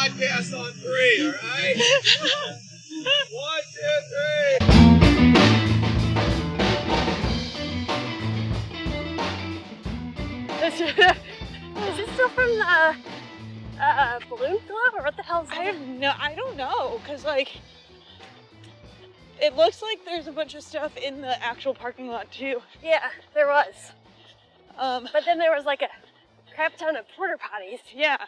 podcast on 3, all right? 1, 2, 3. Is this still from the balloon club, or what the hell is that? I don't know, because, like, it looks like there's a bunch of stuff in the actual parking lot, too. Yeah, there was. But then there was, like, a crap ton of porta potties. Yeah.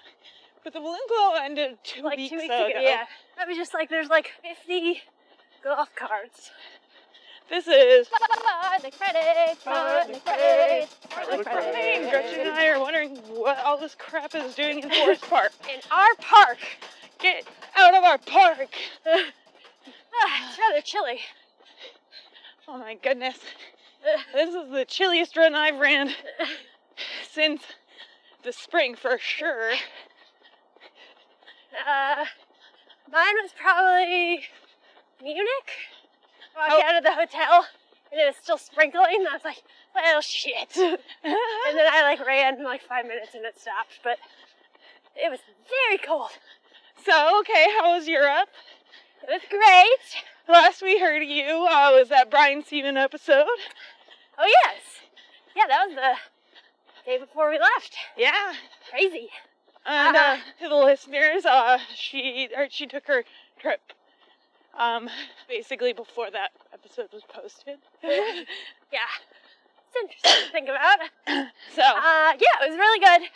But the balloon glow ended two weeks ago. Yeah. I was just like, there's, like, 50 golf carts. This is Fartlek Friday, Fartlek Friday, Fartlek Friday. Gretchen and I are wondering what all this crap is doing in Forest Park. In our park. Get out of our park. It's rather chilly. Oh my goodness. This is the chilliest run I've ran since the spring for sure. Mine was probably Munich. I walked out of the hotel and it was still sprinkling and I was like, well, shit. And then I like ran like 5 minutes and it stopped, but it was very cold. So, okay, how was Europe? It was great. Last we heard of you was that Brian Seaman episode. Oh, yes. Yeah, that was the day before we left. Yeah. Crazy. And to the listeners, she took her trip basically before that episode was posted. Yeah. It's interesting to think about. So. Yeah, it was really good.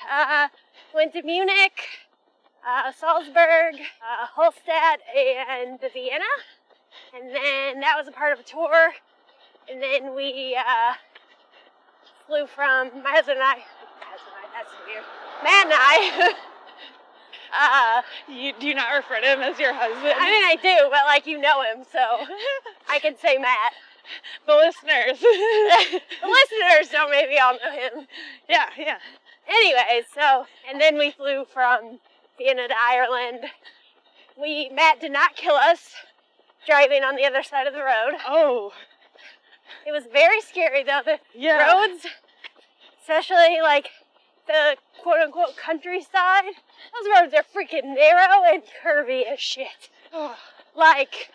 Went to Munich, Salzburg, Holstadt, and Vienna. And then that was a part of a tour. And then we flew from my husband and I, that's weird. Matt and I. You do not refer to him as your husband? I mean, I do, but like you know him, so I can say Matt. The listeners. The listeners don't maybe all know him. Yeah, yeah. Anyways, so, and then we flew from Vienna to Ireland. Matt did not kill us driving on the other side of the road. Oh. It was very scary though. The Yeah. roads, especially like the quote-unquote countryside, those roads are freaking narrow and curvy as shit. Oh. Like,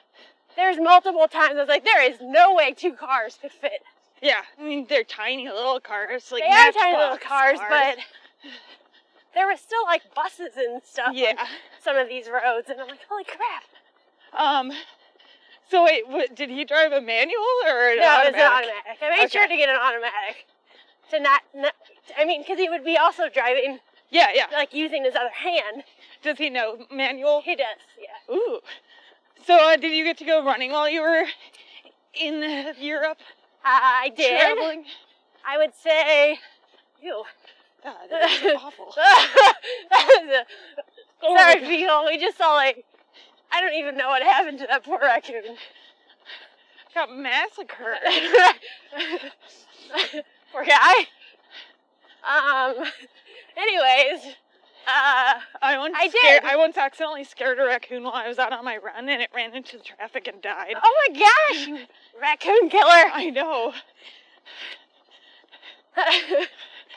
there's multiple times I was like, there is no way 2 cars could fit. Yeah, I mean, they're tiny little cars. Like They are tiny Matchbox little cars, but there was still like buses and stuff yeah. on some of these roads, and I'm like, holy crap. So wait, did he drive a manual or an automatic? No, it was an automatic. I made sure to get an automatic. To not I mean, because he would be also driving, Yeah, yeah. like using his other hand. Does he know manual? He does, yeah. Ooh. So did you get to go running while you were in Europe? I did. Traveling? I would say, ew. God, that was awful. Sorry, people. We just saw like, I don't even know what happened to that poor raccoon. Got massacred. Poor guy. Anyways, I once accidentally scared a raccoon while I was out on my run, and it ran into the traffic and died. Oh my gosh, you raccoon killer! I know. I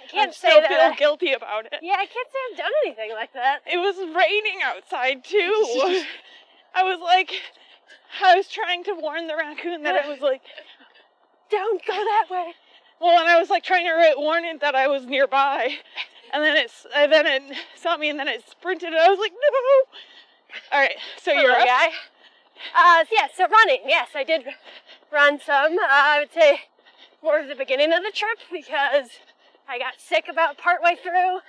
can't I say still that. feel guilty about it. Yeah, I can't say I've done anything like that. It was raining outside too. I was trying to warn the raccoon that it was like, don't go that way. well, and I was like trying to warn it that I was nearby, and then it saw me, and then it sprinted, and I was like, no. All right, so you're up. Guy. Yeah, so running. Yes, I did run some. I would say more of the beginning of the trip because I got sick about partway through,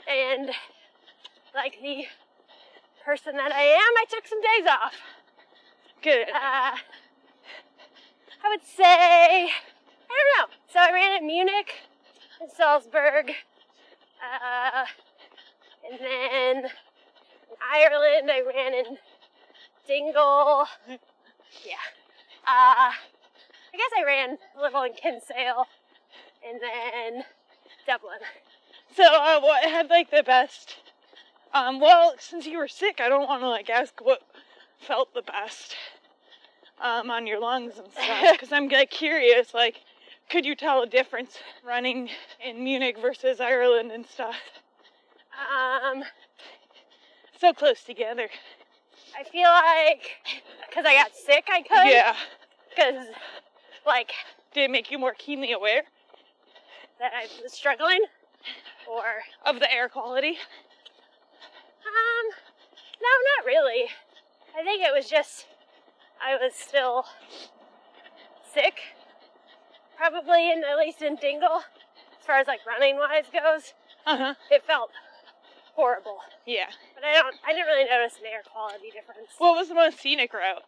and like the person that I am, I took some days off. Good. I would say, I don't know. So I ran at Munich and Salzburg, and then in Ireland I ran in Dingle. Yeah. I guess I ran a little in Kinsale, and then Dublin. So what had like the best? Well, since you were sick, I don't want to like ask what felt the best on your lungs and stuff, because I'm like curious, like, could you tell a difference running in Munich versus Ireland and stuff? so close together. I feel like, because I got sick, I could. Yeah. Because, like... Did it make you more keenly aware? That I was struggling? Or... Of the air quality? No, not really. I think it was just, I was still sick. Probably, at least in Dingle, as far as, like, running-wise goes. Uh-huh. It felt horrible. Yeah. But I didn't really notice an air quality difference. What was the most scenic route?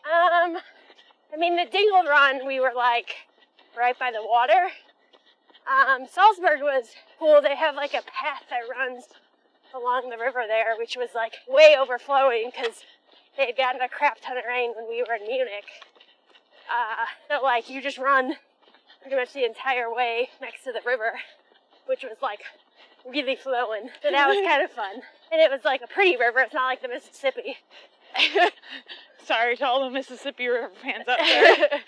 I mean, the Dingle run, we were, like, right by the water. Salzburg was cool. They have, like, a path that runs along the river there, which was, like, way overflowing because they had gotten a crap ton of rain when we were in Munich. So, like, you just run pretty much the entire way next to the river, which was, like, really flowing. So that was kind of fun. And it was, like, a pretty river. It's not like the Mississippi. Sorry to all the Mississippi River fans up there.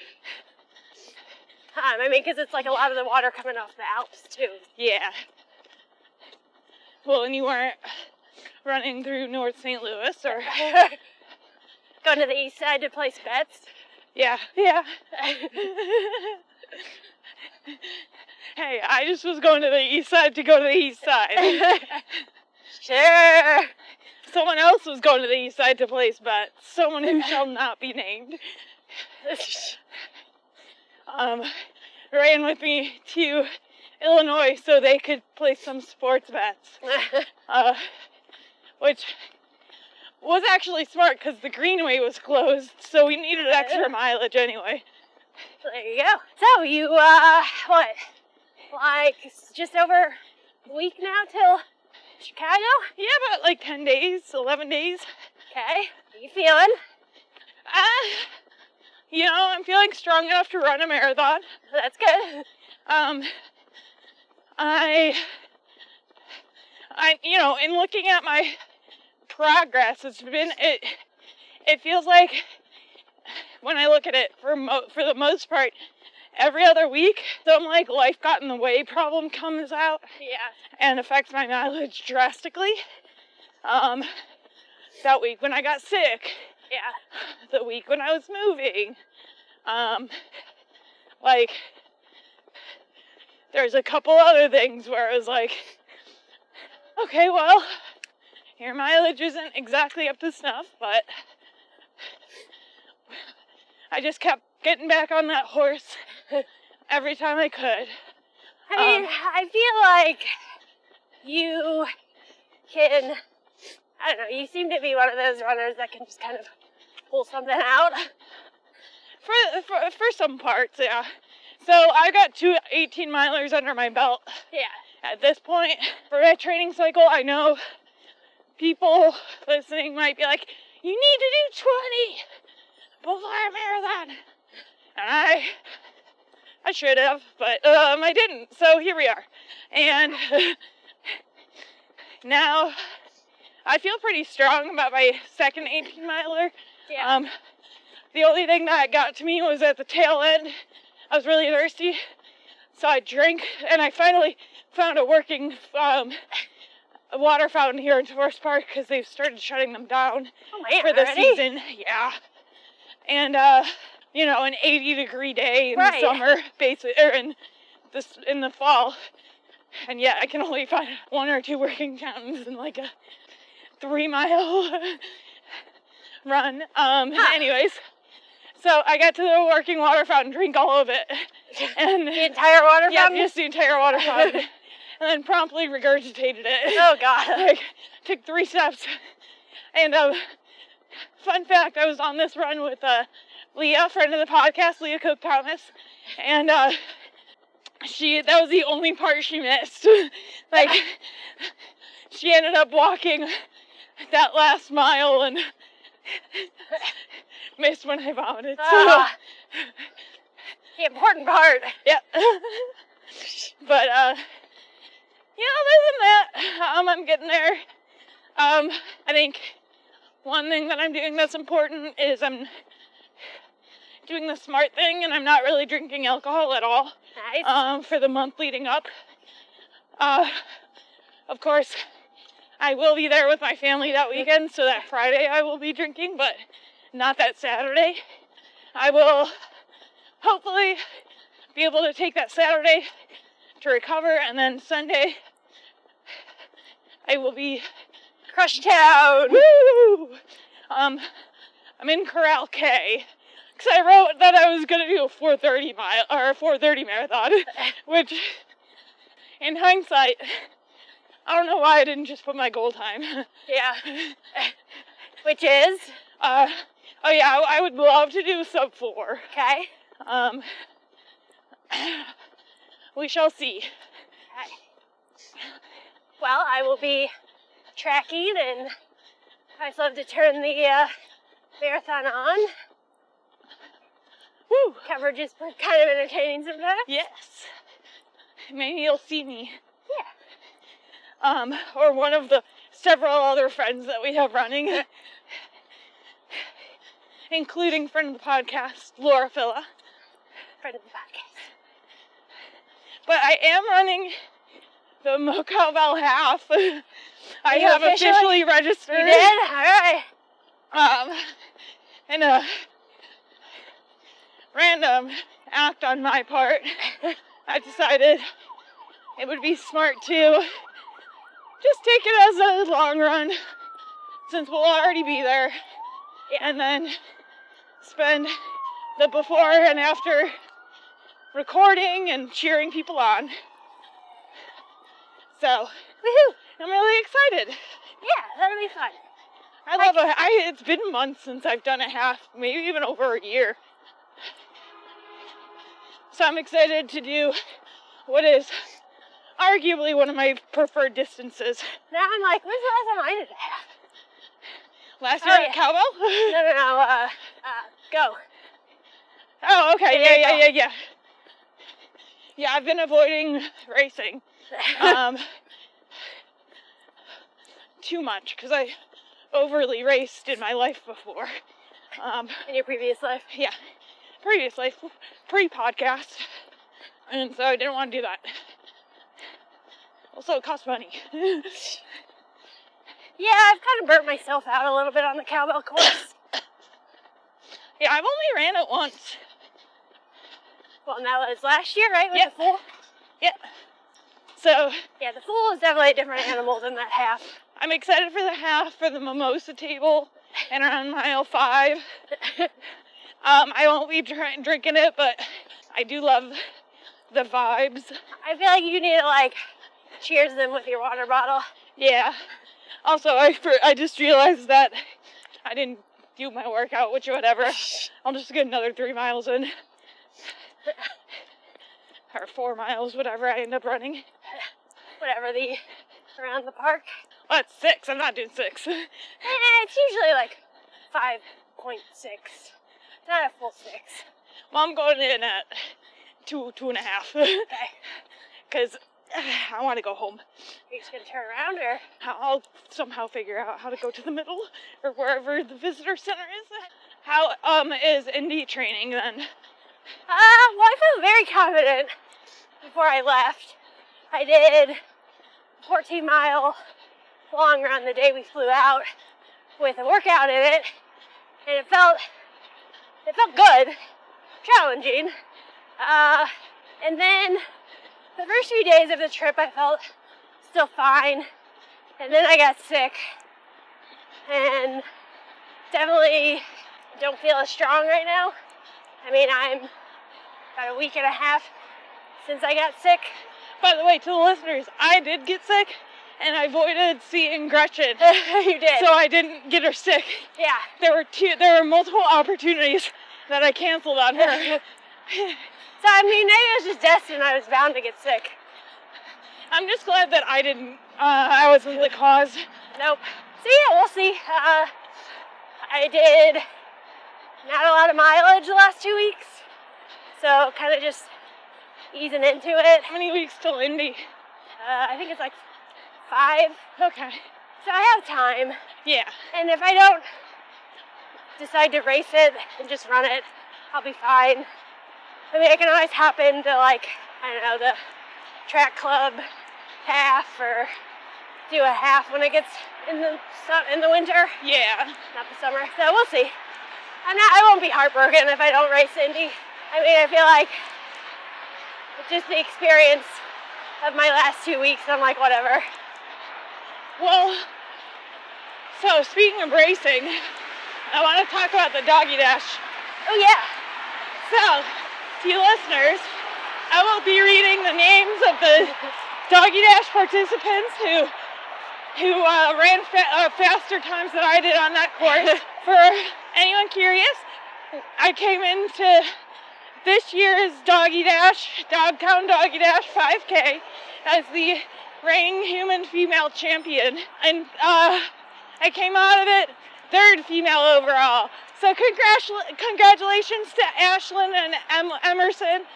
I mean, because it's, like, a lot of the water coming off the Alps, too. Yeah. Well, and you weren't running through North St. Louis, or... Going to the east side to place bets. Yeah. Hey, I just was going to the east side to go to the east side. Sure. Someone else was going to the east side to place bets. Someone who shall not be named. Ran with me to Illinois so they could place some sports bets. Which was actually smart because the greenway was closed, so we needed extra mileage anyway. There you go. So you, what? Like, just over a week now till Chicago? Yeah, about like 10 days, 11 days. Okay. How you feeling? You know, I'm feeling strong enough to run a marathon. That's good. I, you know, in looking at my progress, it feels like when I look at it for the most part, every other week, some like life got in the way problem comes out. Yeah. And affects my mileage drastically. That week when I got sick. Yeah. The week when I was moving. Like, there's a couple other things where I was like, okay, well, your mileage isn't exactly up to snuff, but I just kept getting back on that horse every time I could. I mean, I feel like you can, I don't know, you seem to be one of those runners that can just kind of pull something out. For some parts, yeah. So I got 2 18-milers under my belt. Yeah. At this point, for my training cycle, I know people listening might be like, you need to do 20 before a marathon. And I should have, but I didn't, so here we are. And now I feel pretty strong about my second 18-miler. Yeah. The only thing that got to me was at the tail end. I was really thirsty, so I drank, and I finally found a working water fountain here in Forest Park because they've started shutting them down for the season. Yeah. And, you know, an 80-degree day in the summer, basically, or in the fall. And yet I can only find 1 or 2 working fountains in like a 3-mile run. Anyways, so I got to the working water fountain, drink all of it. And the entire water fountain? Yeah, just the entire water fountain. And then promptly regurgitated it. Oh, God. Like, took 3 steps. And, fun fact, I was on this run with, Leah, friend of the podcast, Leah Cook Thomas. And, that was the only part she missed. Like, she ended up walking that last mile and missed when I vomited. The important part. Yeah. But, you know, other than that, I'm getting there. I think one thing that I'm doing that's important is I'm doing the smart thing and I'm not really drinking alcohol at all. Nice. For the month leading up. Of course, I will be there with my family that weekend, so that Friday I will be drinking, but not that Saturday. I will hopefully be able to take that Saturday to recover, and then Sunday I will be Crush Town. Woo! I'm in Corral K, because I wrote that I was going to do a 4:30 marathon, which, in hindsight, I don't know why I didn't just put my goal time. Yeah. Which is? Oh yeah, I would love to do sub 4. Okay. We shall see. Okay. Well, I will be tracking, and I just love to turn the marathon on. Woo! Coverage is kind of entertaining sometimes. Yes. Maybe you'll see me. Yeah. Or one of the several other friends that we have running, including friend of the podcast, Laura Philla. Friend of the podcast. But I am running the Mocowbell half. I You have officially registered. You did? Alright. In a random act on my part, I decided it would be smart to just take it as a long run, since we'll already be there, and then spend the before and after recording and cheering people on. So, Woohoo! I'm really excited. Yeah, that'll be fun. It's been months since I've done a half, maybe even over a year. So I'm excited to do what is arguably one of my preferred distances. Now I'm like, when's the last time I did a half? Last year at Cowbell? No, go. Oh, okay, Yeah, yeah. Yeah, I've been avoiding racing. Too much, because I overly raced in my life before. In your previous life? Yeah, previous life, pre-podcast, and so I didn't want to do that. Also, it costs money. Yeah, I've kind of burnt myself out a little bit on the cowbell course. Yeah, I've only ran it once. Well, that was last year, right? With Yep. the fool? Yeah. So, Yeah, the fool is definitely a different animal than that half. I'm excited for the half, for the mimosa table, and around mile 5. I won't be drinking it, but I do love the vibes. I feel like you need to, like, cheers them with your water bottle. Yeah. Also, I just realized that I didn't do my workout, which whatever. I'll just get another 3 miles in. Or 4 miles, whatever I end up running. Whatever, around the park. Well, that's 6. I'm not doing 6. It's usually like 5.6. Not a full 6. Well, I'm going in at 2.5. Okay. Because I want to go home. Are you just going to turn around, or? I'll somehow figure out how to go to the middle, or wherever the visitor center is. How is indie training then? Well, I felt very confident before I left. I did a 14-mile long run the day we flew out with a workout in it, and it felt good, challenging. And then the first few days of the trip I felt still fine, and then I got sick, and definitely don't feel as strong right now. I mean, I'm about a week and a half since I got sick. By the way, to the listeners, I did get sick, and I avoided seeing Gretchen. You did. So I didn't get her sick. Yeah. There were multiple opportunities that I canceled on her. So, I mean, maybe it was just destined. I was bound to get sick. I'm just glad that I wasn't the cause. Nope. So, yeah, we'll see. I did not a lot of mileage the last 2 weeks. So, kind of just easing into it. How many weeks till Indy? I think it's like 5. Okay. So, I have time. Yeah. And if I don't decide to race it and just run it, I'll be fine. I mean, I can always hop into, like, I don't know, the track club half or do a half when it gets in the winter, Yeah. not the summer. So we'll see. I won't be heartbroken if I don't race Indy. I mean, I feel like it's just the experience of my last 2 weeks. I'm like, whatever. Well, so speaking of racing, I want to talk about the doggy dash. Oh yeah. So, to you listeners, I will be reading the names of the doggy dash participants who ran faster times than I did on that course. For anyone curious, I came into this year's Dogtown Doggy Dash 5K as the reigning human female champion, and I came out of it third female overall. So congratulations to Ashlyn and Emerson.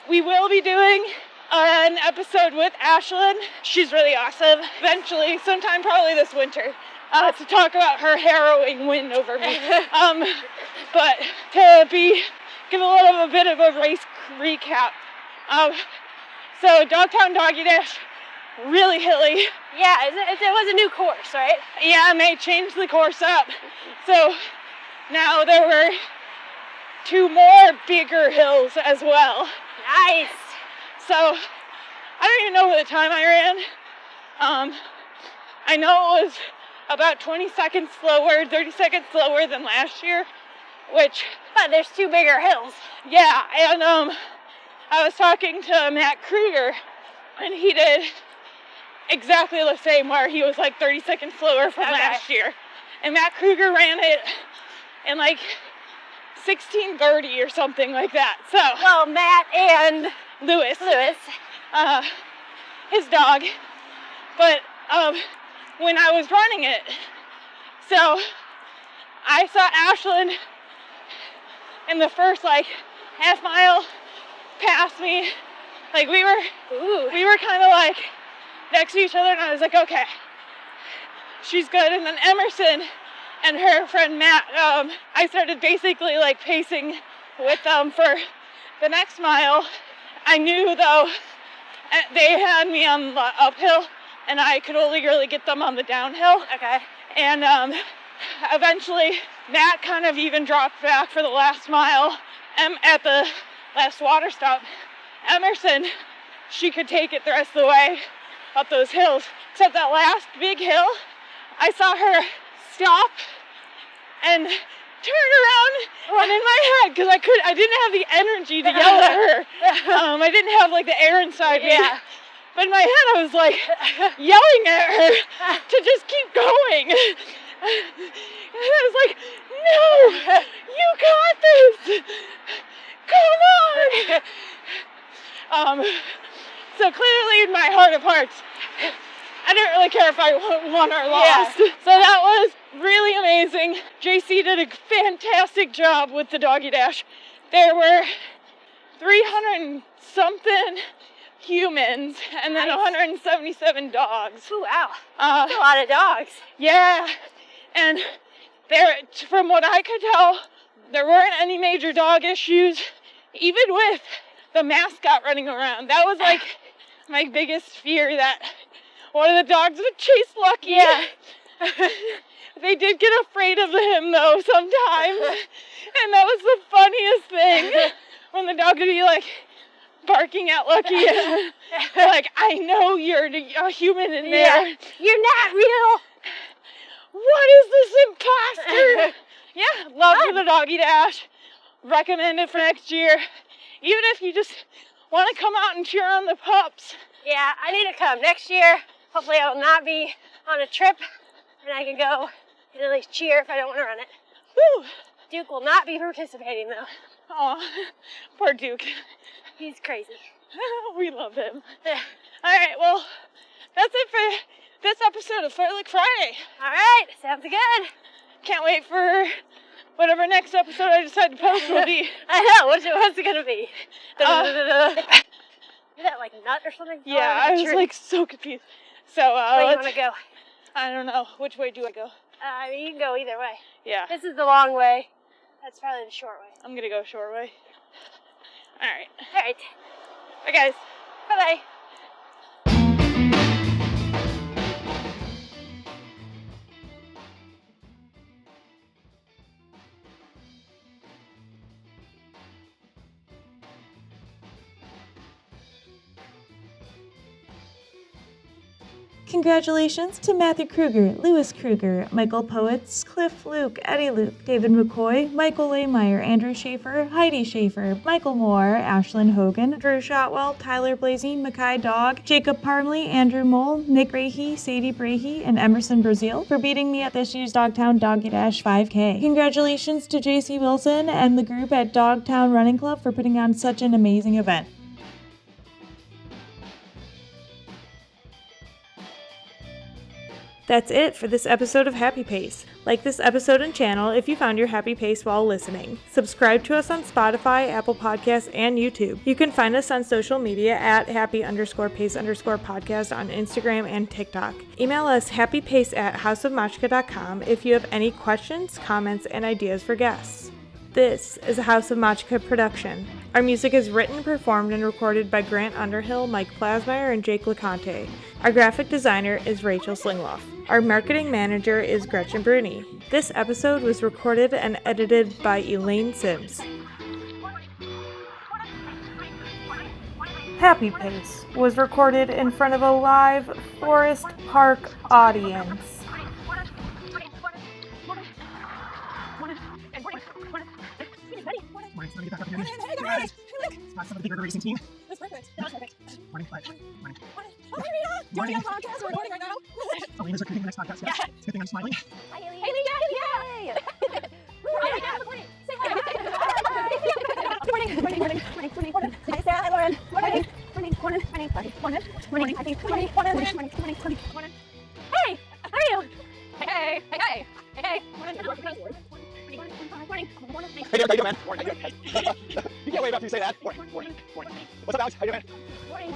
We will be doing an episode with Ashlyn. She's really awesome. Eventually, sometime probably this winter, to talk about her harrowing win over me. But to give a bit of a race recap. So Dogtown Doggy Dash, really hilly. Yeah, it was a new course, right? Yeah, and they changed the course up. So now there were 2 more bigger hills as well. Nice. So I don't even know what the time I ran. I know it was about 20 seconds slower, 30 seconds slower than last year, which... But there's 2 bigger hills. Yeah, and I was talking to Matt Kruger, and he did exactly the same, where he was like 30 seconds slower from last year. And Matt Kruger ran it in like 16:30 or something like that. So, well, Matt and Lewis, his dog. But when I was running it, so I saw Ashlyn in the first like half mile pass me. Like we were kind of like next to each other, and I was like, okay, she's good. And then Emerson and her friend Matt, I started basically like pacing with them for the next mile. I knew though they had me on the uphill, and I could only really get them on the downhill. Okay. And eventually Matt kind of even dropped back for the last mile at the last water stop. Emerson, she could take it the rest of the way up those hills. Except that last big hill, I saw her stop and turn around, and in my head, because I didn't have the energy to yell at her. I didn't have like the air inside me. Yeah. But in my head, I was like yelling at her to just keep going. And I was like, no, you got this. Come on. So clearly in my heart of hearts, I didn't really care if I won or lost. Yeah. So that was really amazing. JC did a fantastic job with the doggy dash. There were 300 something humans and then 177 dogs. Ooh, wow. That's a lot of dogs. Yeah. And there, from what I could tell, there weren't any major dog issues, even with the mascot running around. That was like my biggest fear, that one of the dogs would chase Lucky. Yeah. They did get afraid of him though sometimes. And that was the funniest thing, when the dog would be like barking at Lucky. Like, I know you're a human in there. Yeah. You're not real. What is this imposter? Yeah, love for the doggy dash. Recommend it for next year. Even if you just want to come out and cheer on the pups. Yeah, I need to come next year. Hopefully I will not be on a trip, and I can go and at least cheer if I don't want to run it. Woo! Duke will not be participating though. Aw, poor Duke. He's crazy. We love him. Alright, well, that's it for this episode of Fartlek Friday. Alright, sounds good. Can't wait for whatever next episode I decide to post will be. I know, what's it gonna be? Is that like nut or something? Yeah, I was like so confused. So, where do you want to go? I don't know. Which way do I go? You can go either way. Yeah. This is the long way. That's probably the short way. I'm gonna go short way. Alright. Alright. Bye, guys. Bye-bye. Congratulations to Matthew Kruger, Lewis Kruger, Michael Poets, Cliff Luke, Eddie Luke, David McCoy, Michael Laymeyer, Andrew Schaefer, Heidi Schaefer, Michael Moore, Ashlyn Hogan, Drew Shotwell, Tyler Blasey, Mackay Dog, Jacob Parmley, Andrew Mole, Nick Rahe, Sadie Brahe, and Emerson Brazil for beating me at this year's Dogtown Doggy Dash 5K. Congratulations to JC Wilson and the group at Dogtown Running Club for putting on such an amazing event. That's it for this episode of Happy Pace. Like this episode and channel if you found your happy pace while listening. Subscribe to us on Spotify, Apple Podcasts, and YouTube. You can find us on social media at happy_pace_podcast on Instagram and TikTok. Email us happypace@houseofmachka.com if you have any questions, comments, and ideas for guests. This is a House of Machka production. Our music is written, performed, and recorded by Grant Underhill, Mike Plasmeier, and Jake Laconte. Our graphic designer is Rachel Slingluff. Our marketing manager is Gretchen Brune. This episode was recorded and edited by Elaine Sims. Happy Pace was recorded in front of a live Forest Park audience. Morning, somebody get back up here. Hey guys! Some of the bigger racing team. That's perfect. That was perfect. Morning, bye. Morning. Oh, hey, Rita! Doing a podcast. We're recording right now. Elena's recording the next podcast. Yeah. It's a good thing I'm smiling. Hi, Haley. Haley, yay! Morning. Say hi. Morning. Hi, Sarah. Hi, Lauren. Morning. Hey, how are you? Hey. Morning. Hey, how you doing, man? Morning. You can't wave after you say that. Morning. What's up, Alex? How you doing? Morning.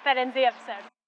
That ends the episode.